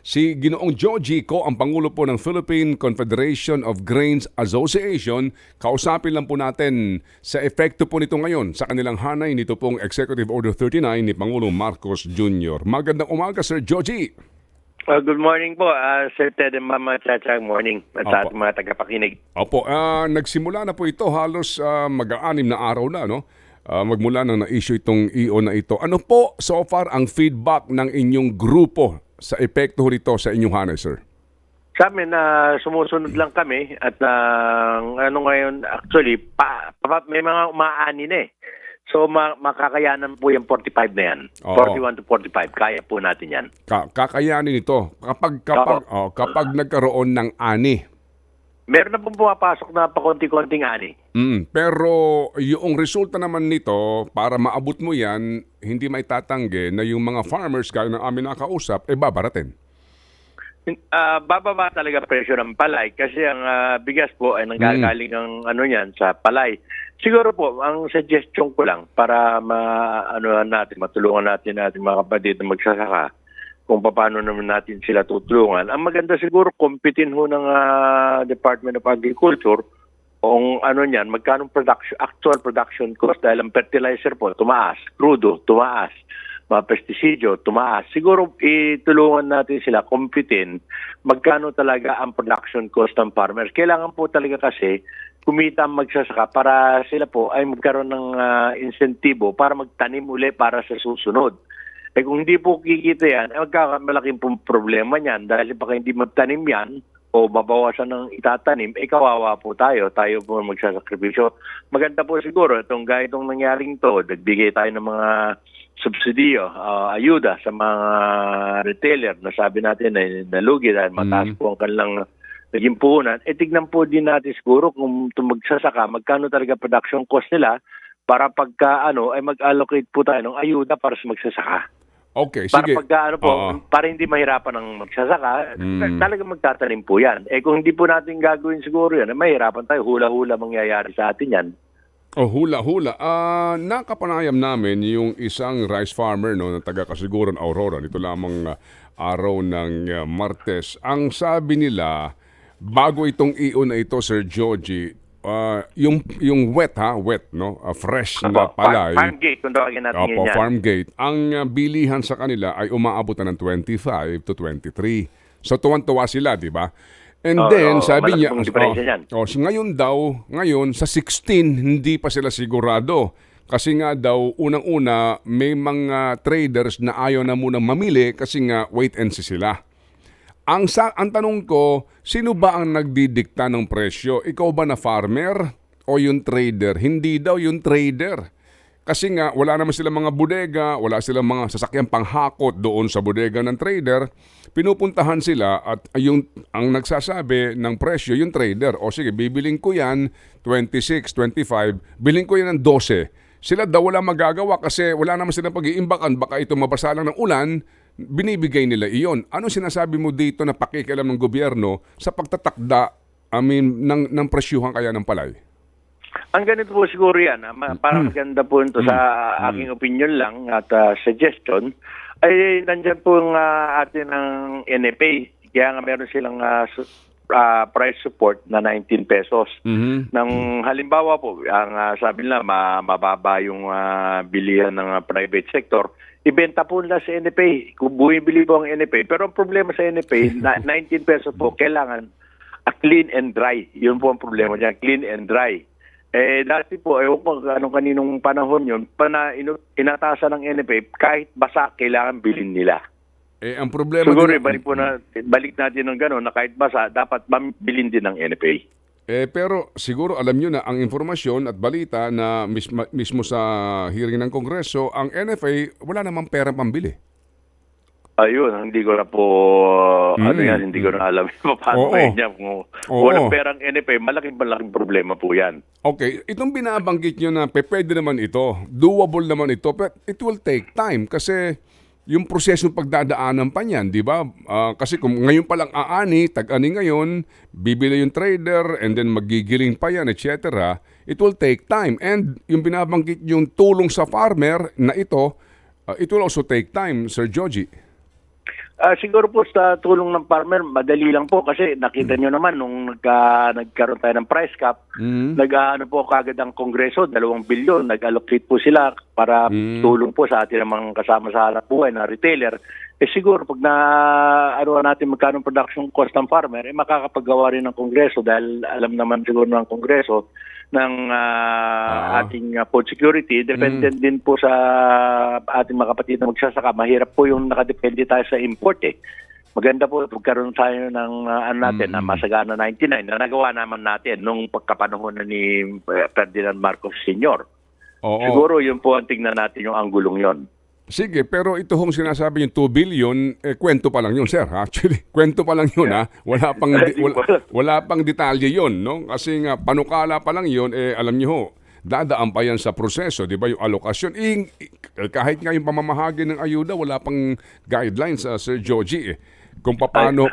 Si Ginoong Joji Ko, ang Pangulo po ng Philippine Confederation of Grains Association. Kausapin lang po natin sa epekto po nito ngayon sa kanilang hanay nito pong Executive Order 39 ni Pangulong Marcos Jr. Magandang umaga, Sir Joji. Good morning po, Sir Ted and Mama Chacha. Morning at sa ating mga tagapakinig. Opo, nagsimula na po ito halos mag-aanim na araw na, no? Magmula nang na-issue itong EO na ito. Ano po so far ang feedback ng inyong grupo sa epekto nito sa inyong hanay, sir? Sa amin, sumusunod lang kami at ngayon, actually, may mga umaani na eh. So makakayanan po yung 45 na yan. Oo. 41 to 45, kaya po natin yan. Kakayanin ito kapag nagkaroon ng ani. Meron na pong pumapasok na pakonti-konting ani. Pero yung resulta naman nito, para maabot mo yan, hindi may tatanggi na yung mga farmers, gaya ng amin nakausap, babaratin. Bababa talaga presyo ng palay kasi ang bigas po ay nanggagaling ang yan sa palay. Siguro po, ang suggestion ko lang para matulungan natin mga kapatid na magsasaka kung paano naman natin sila tutulungan. Ang maganda siguro, kumpitin ho ng Department of Agriculture kung magkano actual production cost dahil ang fertilizer po, tumaas, crudo, tumaas, mga pestisidyo, tumaas. Siguro itulungan natin sila kumpitin magkano talaga ang production cost ng farmers. Kailangan po talaga kasi kumita ang magsasaka para sila po ay magkaroon ng insentibo para magtanim uli para sa susunod. Kung hindi po kikita yan, magkakamalaking problema niyan dahil baka hindi magtanim yan o mabawasan ng itatanim, kawawa po tayo po magsasakripisyo. Maganda po siguro itong nangyaring to, nagbigay tayo ng mga subsidiyo, ayuda sa mga retailer na sabi natin na nalugi dahil mataas po ang kanilang naging puhunan. Tignan po din natin siguro kung magsasaka, magkano talaga production cost nila para pagka ay mag-allocate po tayo ng ayuda para sa magsasaka. Okay, para sige. Pagka para hindi mahirapan ng magsasaka, talaga magtatanim po yan. Kung hindi po natin gagawin siguro yan, mahirapan tayo. Hula-hula mangyayari sa atin yan. Hula-hula. Nakapanayam namin yung isang rice farmer na taga-Kasiguran, Aurora. Ito lamang araw ng Martes. Ang sabi nila, bago itong EO na ito, Sir Joji, yung wet, no? Fresh na palay. Farm gate, kung tawagin natin yan. Farm gate. Ang bilihan sa kanila ay umaabot na ng 25 to 23. So tuwan-tuwa sila, di ba? And then, sabi niya, ngayon sa 16, hindi pa sila sigurado. Kasi nga daw, unang-una, may mga traders na ayaw na munang mamili kasi nga wait and see sila. Ang tanong ko, sino ba ang nagdidikta ng presyo? Ikaw ba na farmer o yung trader? Hindi daw yung trader. Kasi nga, wala naman silang mga bodega, wala silang mga sasakyang panghakot doon sa bodega ng trader. Pinupuntahan sila at ang nagsasabi ng presyo, yung trader. O sige, bibiling ko yan 26, 25, biling ko yan ng 12. Sila daw wala magagawa kasi wala naman silang pag-iimbakan. Baka ito mabasa lang ng ulan, binibigay nila iyon. Ano sinasabi mo dito na pakikialam ng gobyerno sa pagtatakda ng presyuhan kaya ng palay? Ang ganito po siguro yan, parang maganda po ito sa aking opinion lang at suggestion, ay nandyan po ang atin ng NFA. Kaya nga meron silang price support na 19 pesos. Nang halimbawa po, ang sabi nila mababa yung bilihan ng private sector, ibenta po nila sa NFA. Kung bumibili po ang NFA. Pero ang problema sa NFA, 19 pesos po, kailangan clean and dry. Yun po ang problema dyan, clean and dry. Dati po, anong kaninong panahon yun, inatasan ng NFA, kahit basa, kailangan bilhin nila. Ang problema siguro, balik natin ng gano'n na kahit basa, dapat bilhin din ng NFA. Pero siguro alam nyo na ang informasyon at balita na mismo sa hearing ng Kongreso, ang NFA wala namang perang pambili. Ayun, hindi ko na po, hindi ko na alam paano niya. Kung walang perang NFA, malaking problema po yan. Okay, itong binabanggit nyo na pwede naman ito, doable naman ito, but it will take time kasi yung prosesong pagdadaanan pa niyan, di ba? Kasi kung ngayon pa lang tag-ani ngayon, bibili yung trader and then magigiling pa yan, etc. It will take time. And yung binabanggit yung tulong sa farmer na ito, it will also take time, Sir Joji. Siguro po sa tulong ng farmer, madali lang po kasi nakita nyo naman nung nagkaroon tayo ng price cap, nag-ano po kagad ang Kongreso, 2 bilyon, nag-allocate po sila para tulong po sa atin ng mga kasama sa hanap buhay na retailer. Siguro pag natin magkano production cost ng farmer, makakapagawa rin ng Kongreso dahil alam naman siguro ng Kongreso ng ating food security, dependent din po sa ating mga kapatid na magsasaka. Mahirap po yung nakadepende tayo sa import eh. Maganda po magkaroon tayo ng natin na Masagana 99 na nagawa naman natin nung pagkapanahon na ni Ferdinand Marcos Sr. Oo. Siguro yun po ang tingnan natin yung anggulong yon. Sige, pero ito hong sinasabi yung 2 billion, kwento pa lang yun, sir. Actually, kwento pa lang yun, ha? Wala pang detalye yun, no? Kasi nga, panukala pa lang yun, alam niyo ho, dadaan pa yan sa proseso, di ba? Yung alokasyon. Kahit nga yung pamamahagi ng ayuda, wala pang guidelines, Sir Joji, kung paano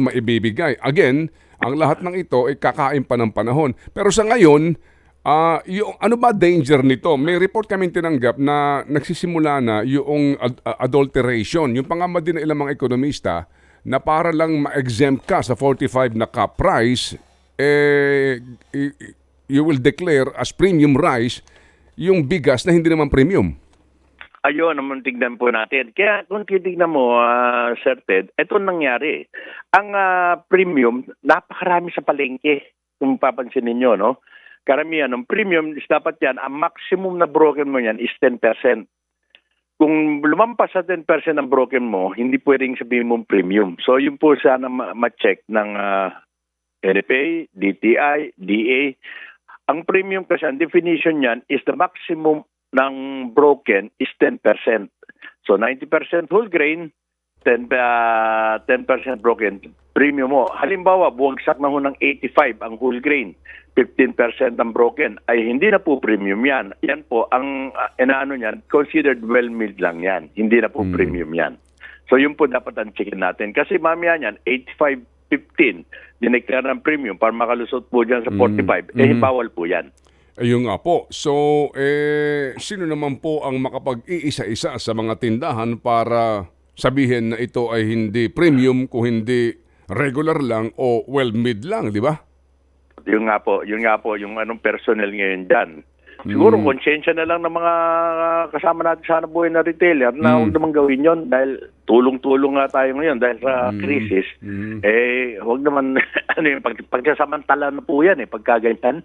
maibibigay. Again, ang lahat ng ito ay kakain pa ng panahon. Pero sa ngayon, yung ano ba danger nito? May report kami tinanggap na nagsisimula na yung adulteration. Yung pangamba din ng ilang mga ekonomista na para lang ma-exempt ka sa 45 na cap price, you will declare as premium rice yung bigas na hindi naman premium. Ayun, naman tignan po natin. Kaya kung titignan mo, Sir Ted, ito nangyari. Ang premium, napakarami sa palengke. Kung papansin ninyo, no? Karamihan ng premium is dapat yan, ang maximum na broken mo yan is 10%. Kung lumampas sa 10% ang broken mo, hindi pwedeng sabihin mong premium. So yun po sana ma-check ng NFA, DTI, DA. Ang premium kasi, ang definition yan is the maximum ng broken is 10%. So 90% whole grain, 10% broken, premium mo. Halimbawa, buwagsak na ho ng 85 ang whole grain, 15% ang broken, ay hindi na po premium yan. Yan po, ang inaano yan, considered well-milled lang yan. Hindi na po premium yan. So yun po dapat ang checkin natin. Kasi mamaya yan, 85-15, dineclare ng premium para makalusot po dyan sa 45. Bawal po yan. Ayun nga po. So, sino naman po ang makapag-iisa-isa sa mga tindahan para sabihin na ito ay hindi premium kung hindi regular lang o well-made lang, di ba? Yun nga po, yung anong personnel ngayon dyan. Siguro konsensya na lang ng mga kasama natin sa buhay na retailer na huwag naman gawin yon dahil tulong-tulong nga tayo ngayon dahil sa crisis. Huwag naman, pagsasamantala na po yan pagkaganyan.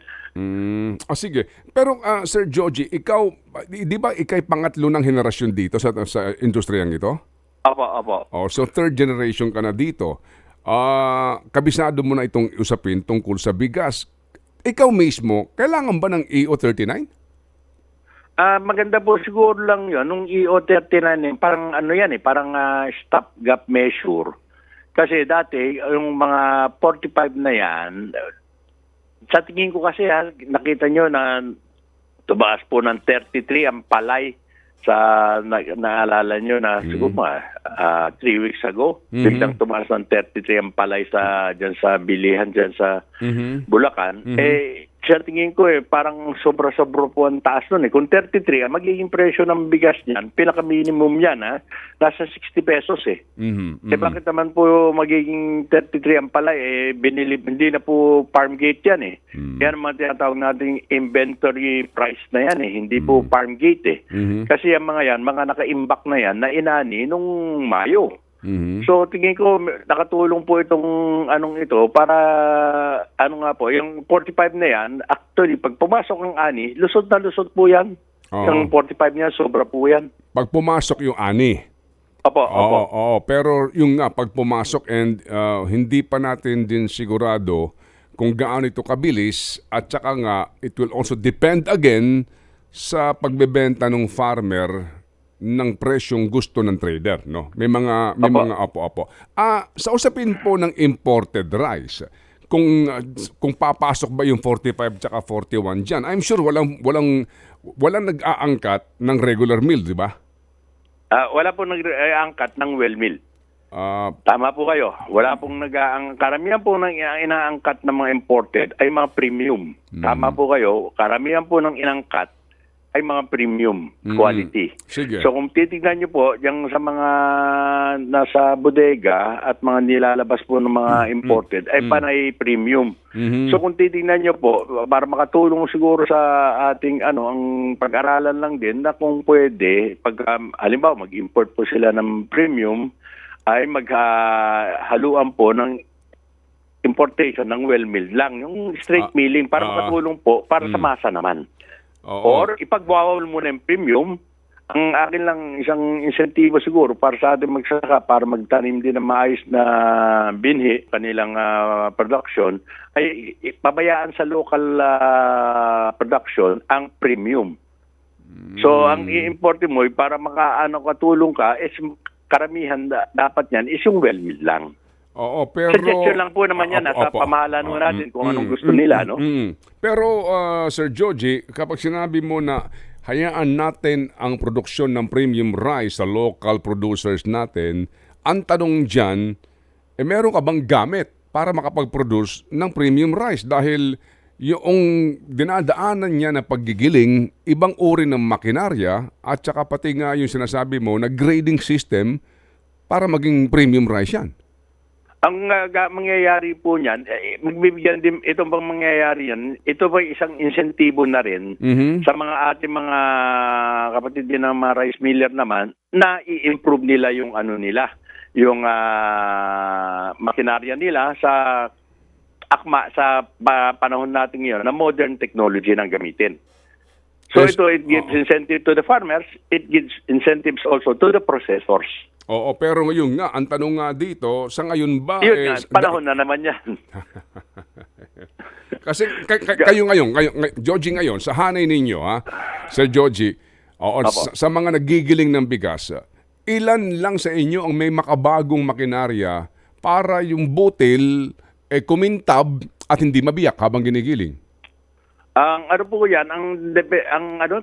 Sige. Pero Sir Joji, ikaw, di ba ikay pangatlo ng henerasyon dito sa industriyang ito? Apo. So third generation ka na dito. Kabisado mo na itong usapin tungkol sa bigas. Ikaw mismo, kailangan ba ng EO39? Maganda po siguro lang yun. Nung EO39, parang ano yan parang stopgap measure. Kasi dati, yung mga 45 na yan, sa tingin ko kasi nakita nyo na tumaas po ng 33 ang palay sa naalala nyo na siguro 3 weeks ago, biglang tumaas ng 33 ang palay dyan sa bilihan dyan sa Bulacan. Sa tingin ko parang sobra-sobra po ang taas nun Kung 33, ang magiging presyo ng bigas niyan, pinaka-minimum yan nasa 60 pesos bakit naman po magiging 33 ang palay binili, hindi na po farm gate yan Yan naman tinatawag nating inventory price na yan hindi po farm gate Kasi ang mga yan, mga naka-imbak na yan na inani nung Mayo. So tingin ko nakatulong po itong anong ito para yung 45 na yan, actually pag pumasok ang ani, lusot na lusot po yan. Yung 45 niya, sobra po yan. Pag pumasok yung ani. Opo. Pero yung nga, pag pumasok and hindi pa natin din sigurado kung gaano ito kabilis at saka nga, it will also depend again sa pagbebenta ng farmer ng presyong gusto ng trader, no? May mga apo. Sa usapin po ng imported rice, kung papasok ba yung 45 tsaka 41 diyan, I'm sure walang nag-aangkat ng regular meal, di ba? Wala pong nag-aangkat ng well meal. Tama po kayo. Wala pong karamihan po ng inaangkat ng mga imported ay mga premium. Tama po kayo. Karamihan po ng inangkat ay mga premium quality. Sige. So kung titignan nyo po, yung sa mga nasa bodega at mga nilalabas po ng mga imported, ay panay premium. So kung titignan nyo po, para makatulong siguro sa ating ang pag-aralan lang din na kung pwede, pag halimbawa mag-import po sila ng premium, ay maghaluan po ng importation ng well milled lang, yung straight milling para makatulong po para sa masa naman. Oo. Or ipagwawal mo na yung premium. Ang akin lang isang insentibo siguro para sa ating magsasaka para magtanim din ng maayos na binhi, kanilang production, ay pabayaan sa local production ang premium. So ang i-import mo para katulong ka is karamihan dapat niyan is yung well milled lang. Oo, pero Suggestion lang po naman yan, nasa pamahalaan mo natin kung anong gusto nila, no? Pero Sir Joji, kapag sinabi mo na hayaan natin ang produksyon ng premium rice sa local producers natin, ang tanong dyan, meron ka bang gamit para makapag-produce ng premium rice? Dahil yung dinadaanan niya na paggigiling, ibang uri ng makinarya at saka pati nga yung sinasabi mo na grading system para maging premium rice yan. Ang mangyayari po niyan, magbibigyan din, itong bang mangyayari yan, ito ba isang insentibo na rin sa mga ating mga kapatid din ng mga rice miller naman na i-improve nila yung yung makinarya nila sa akma sa panahon natin ngayon na modern technology nang gamitin. So Yes. it gives incentive to the farmers, it gives incentives also to the processors. Oo, pero ngayon nga, ang tanong nga dito, sa ngayon ba... Yun nga, panahon na naman yan. Kasi kayo ngayon, Joji ngayon, sa hanay ninyo, Sir Joji, sa mga nagigiling ng bigas, ilan lang sa inyo ang may makabagong makinarya para yung butil kumintab at hindi mabiyak habang ginigiling? Ang po yan,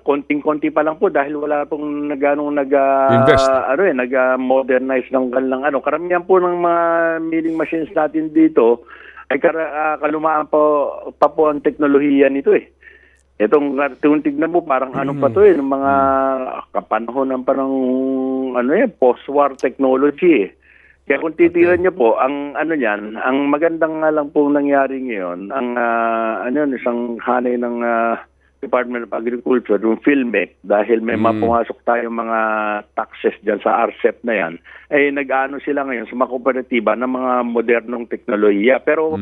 konting-konti pa lang po dahil wala pong Invest. nag-modernize ng kanilang Karamihan po ng mga milling machines natin dito ay kalumaan pa po ang teknolohiya nito eh. Itong tignan mo parang pa to ng mga kapanahon ng parang post-war technology eh. Kaya kung titiran niyo po, ang ang magandang nga lang po nangyari ngayon, ang isang hanay ng Department of Agriculture, yung PhilMec, dahil may mapumasok tayong mga taxes dyan sa RCEP na yan, ay nag-ano sila ngayon sa mga kooperatiba ng mga modernong teknolohiya. Pero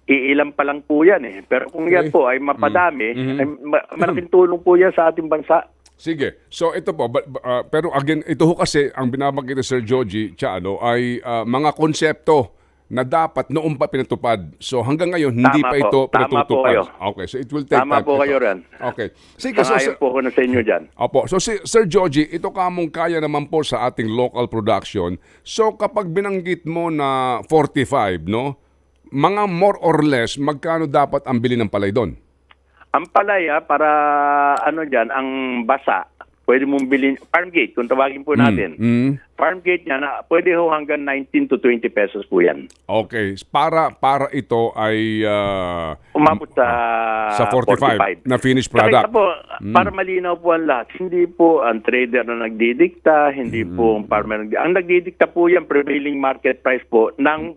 iilan pa lang po yan eh. Pero kung yan po ay mapadami, ay malaking tulong po yan sa ating bansa. Sige. So ito po, pero again, ito ho kasi ang binabanggit ni Sir Joji ay mga konsepto na dapat noong pa pinatupad. So hanggang ngayon, hindi pa ito pinatutupad. Okay, so it will take time. Tama po kayo rin. Okay. Sige, Sangayon po ko na sa inyo dyan. Opo. So Sir Joji, ito kamong kaya naman po sa ating local production. So kapag binanggit mo na 45, no? Mga more or less, magkano dapat ang bili ng palay doon? Ang palaya para ang basa, pwede mong bilhin, farm gate, kung tawagin po natin. Farm gate niya, pwede ho hanggang 19 to 20 pesos po yan. Okay. Para ito ay... umabot sa 45 na finished product. Kaya po, para malinaw po ang lahat, hindi po ang trader na nagdidikta, hindi po ang farmer. Ang nagdidikta po yan, prevailing market price po ng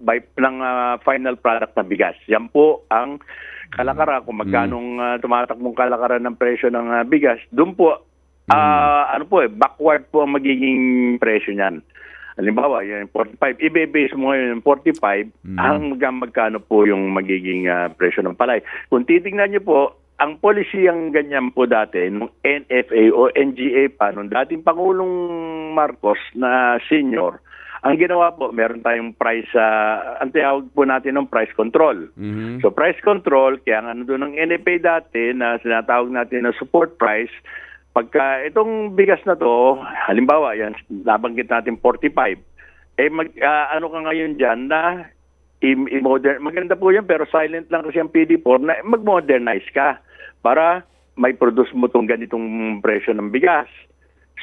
final product na bigas. Yan po ang kalakaran, kung magkanong tumatakbong kalakaran ng presyo ng bigas, doon po, backward po ang magiging presyo niyan. Halimbawa, yung 45, i-base mo ngayon yung 45, hanggang magkano po yung magiging presyo ng palay. Kung titingnan niyo po, ang policy ang ganyan po dati, nung NFA o NGA pa, nung dating Pangulong Marcos na senior, ang ginawa po, meron tayong price, ang tawag po natin ng price control. So price control, kaya nga doon ng NFA dati na sinatawag natin na support price, pagka itong bigas na to, halimbawa, yan, nabanggit natin 45, ka ngayon dyan na maganda po yan, pero silent lang kasi ang PD4 na mag-modernize ka para may produce mo itong ganitong presyo ng bigas.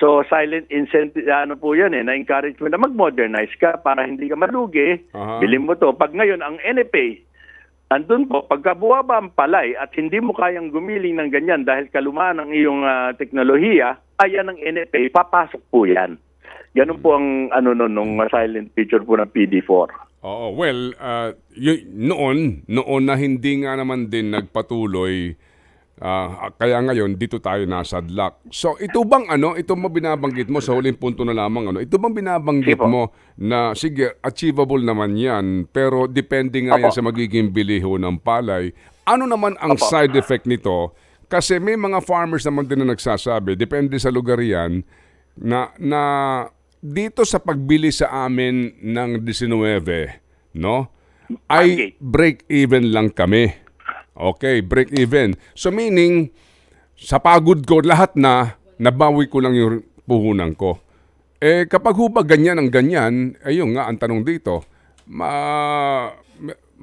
So, silent incentive, po yan na-encourage mo na mag-modernize ka para hindi ka malugi. Bilhin mo to. Pag ngayon, ang NFA, Andun po, pagka bumaba ang palay at hindi mo kayang gumiling ng ganyan dahil kalumaan ng iyong teknolohiya, ayan ang NFA, papasok po yan. Ganun po ang nung silent feature po ng PD4. Oo, well, noon na hindi nga naman din nagpatuloy, kaya ngayon dito tayo nasadlak. So ito bang ito mo binabanggit mo sa huling punto na lamang ito bang binabanggit Sige po. mo na sige, achievable naman yan, pero depende nga yan Opo. sa magiging biliho ng palay. Ano naman ang side effect nito? Kasi may mga farmers naman din na nagsasabi, depende sa lugar yan, na dito sa pagbili sa amin ng 19, no? Ay Target. break even lang kami. Okay, break even. So meaning, sa pagod ko, lahat nabawi ko lang yung puhunan ko. Kapag hubag ganyan ang ganyan, ayun nga, ang tanong dito,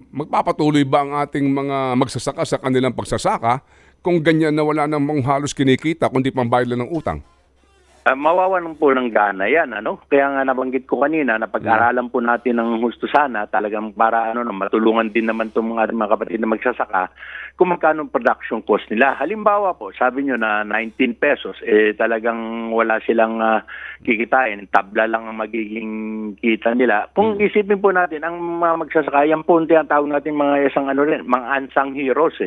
magpapatuloy ba ang ating mga magsasaka sa kanilang pagsasaka kung ganyan na wala namang halos kinikita kundi pambayad lang ng utang? Mawawalan po ng gana yan, Kaya nga nabanggit ko kanina na pag-aralan po natin ng husto sana, talagang para matulungan din naman itong mga kapatid na magsasaka kung magkano ang production cost nila. Halimbawa po, sabi nyo na 19 pesos, talagang wala silang kikitain, tabla lang ang magiging kita nila. Kung isipin po natin, ang mga magsasaka, yan po ang tinatawag natin mga mga unsung heroes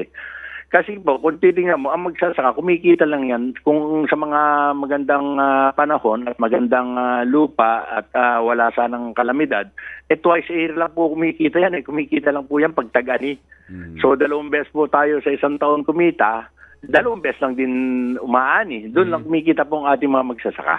Kasi po, kung titingnan mo, ang magsasaka, kumikita lang yan kung sa mga magandang panahon at magandang lupa at wala sanang kalamidad, twice a year lang po kumikita yan. Kumikita lang po yan pag tag-ani. So, 2 beses po tayo sa isang taon kumita, 2 beses lang din umaani. Doon lang kumikita po ang ating mga magsasaka.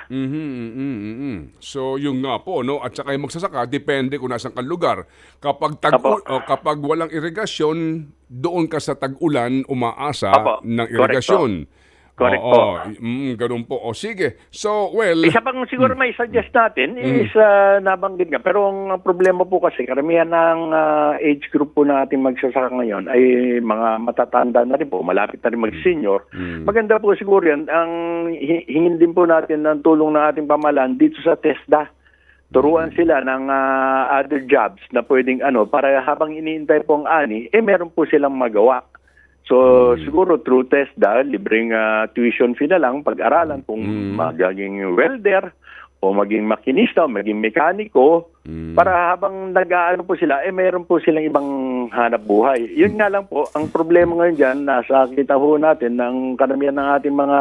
So, yung nga po, at saka yung magsasaka, depende kung nasaan kang lugar. Kapag Apo. kapag walang irigasyon, doon ka sa tag-ulan umaasa Apo. ng Correct irigasyon. Correct Oo, po. Ganun po. O sige. So, well, Isa pang siguro may suggest natin is nabanggit nga. Pero ang problema po kasi, karamihan ng age group po na ating magsasaka ngayon ay mga matatanda na rin po, malapit na rin mag-senior. Maganda po siguro yan. Ang hingin din po natin ng tulong ng ating pamahalaan dito sa TESDA. Turuan sila ng other jobs na pwedeng para habang iniintay po ang ani, meron po silang magawa. So, siguro through TESDA, libreng tuition fee na lang, pag-aralan kung magiging welder o maging makinista o maging mekaniko para habang nag-aano po sila, meron po silang ibang hanap buhay. Yun nga lang po, ang problema ngayon dyan, nasa kita ho natin ng karamihan ng ating mga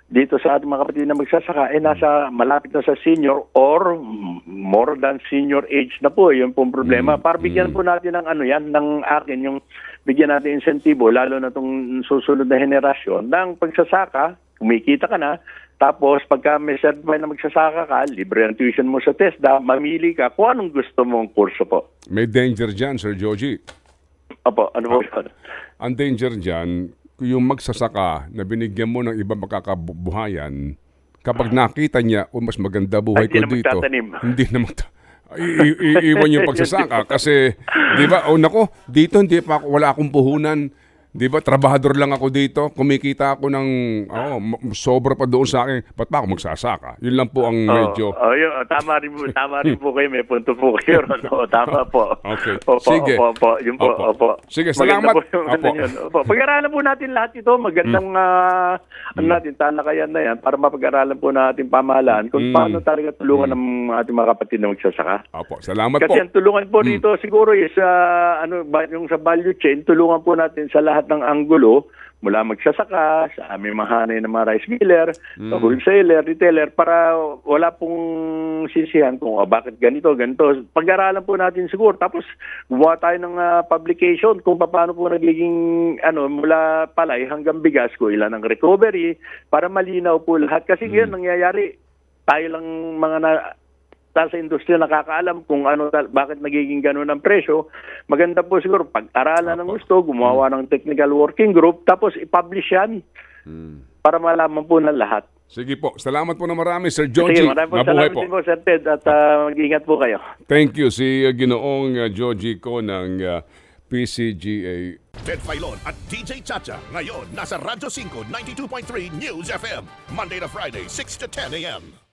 dito sa ating mga kapatid na magsasaka, nasa malapit na sa senior or more than senior age na po. Yun pong problema. Para bigyan po natin ng ng akin, yung bigyan natin insentibo, lalo na itong susunod na henerasyon, ng pagsasaka, kumikita ka na, tapos pagka may certified na magsasaka ka, libre ang tuition mo sa TESDA, mamili ka kung anong gusto mong kurso po. may danger dyan, Sir Joji. Opo, ano po yun? Ang danger dyan, yung magsasaka na binigyan mo ng ibang makakabuhayan, kapag nakita niya, mas maganda buhay Ay, ko hindi na dito. magtatanim. Hindi na iiwan yung pagsasaka kasi, di ba, nako, dito wala akong puhunan. Di ba, trabahador lang ako dito, kumikita ako ng, sobra pa doon sa akin, ba't pa ako magsasaka? Yun lang po ang medyo. Yun, tama rin po kayo, may punto po kayo. Tama po. Okay. Opo, Sige. Opo, yun po, Opo. opo. Sige, Maganda salamat. po yung Opo. yun. Opo. Pag-aralan po natin lahat ito, magandang natin, talakayan na yan, para mapag-aralan po natin pamahalaan kung paano talaga tulungan ng ating mga kapatid na magsasaka. Opo, salamat po. Kasi ang tulungan po dito siguro is yung sa value chain, tulungan po natin sa lahat ng anggulo, mula magsasaka, sa aming mahanay ng mga rice miller, sa wholesaler, retailer, para wala pong sisihan kung bakit ganito. Pag-aralan po natin siguro. Tapos gumawa tayo ng publication kung paano po nagiging mula palay hanggang bigas ko, ilan ang recovery, para malinaw po lahat. Kasi ngayon nangyayari, tayo lang mga sa industriya nakakaalam kung bakit nagiging ganun ang presyo. Maganda po siguro pag-aralan ng gusto, gumawa ng technical working group, tapos i-publish yan para malaman po ng lahat. Sige po, salamat po na marami, Sir Sige, Joji. maraming Mabuhay salamat po. din po, Sir Ted, at mag-ingat po kayo. Thank you, si Ginoong Joji ko ng PCGA. Ted Filon at DJ Chacha. Ngayon, nasa Radyo 5, 92.3 News FM. Monday to Friday, 6 to 10 a.m.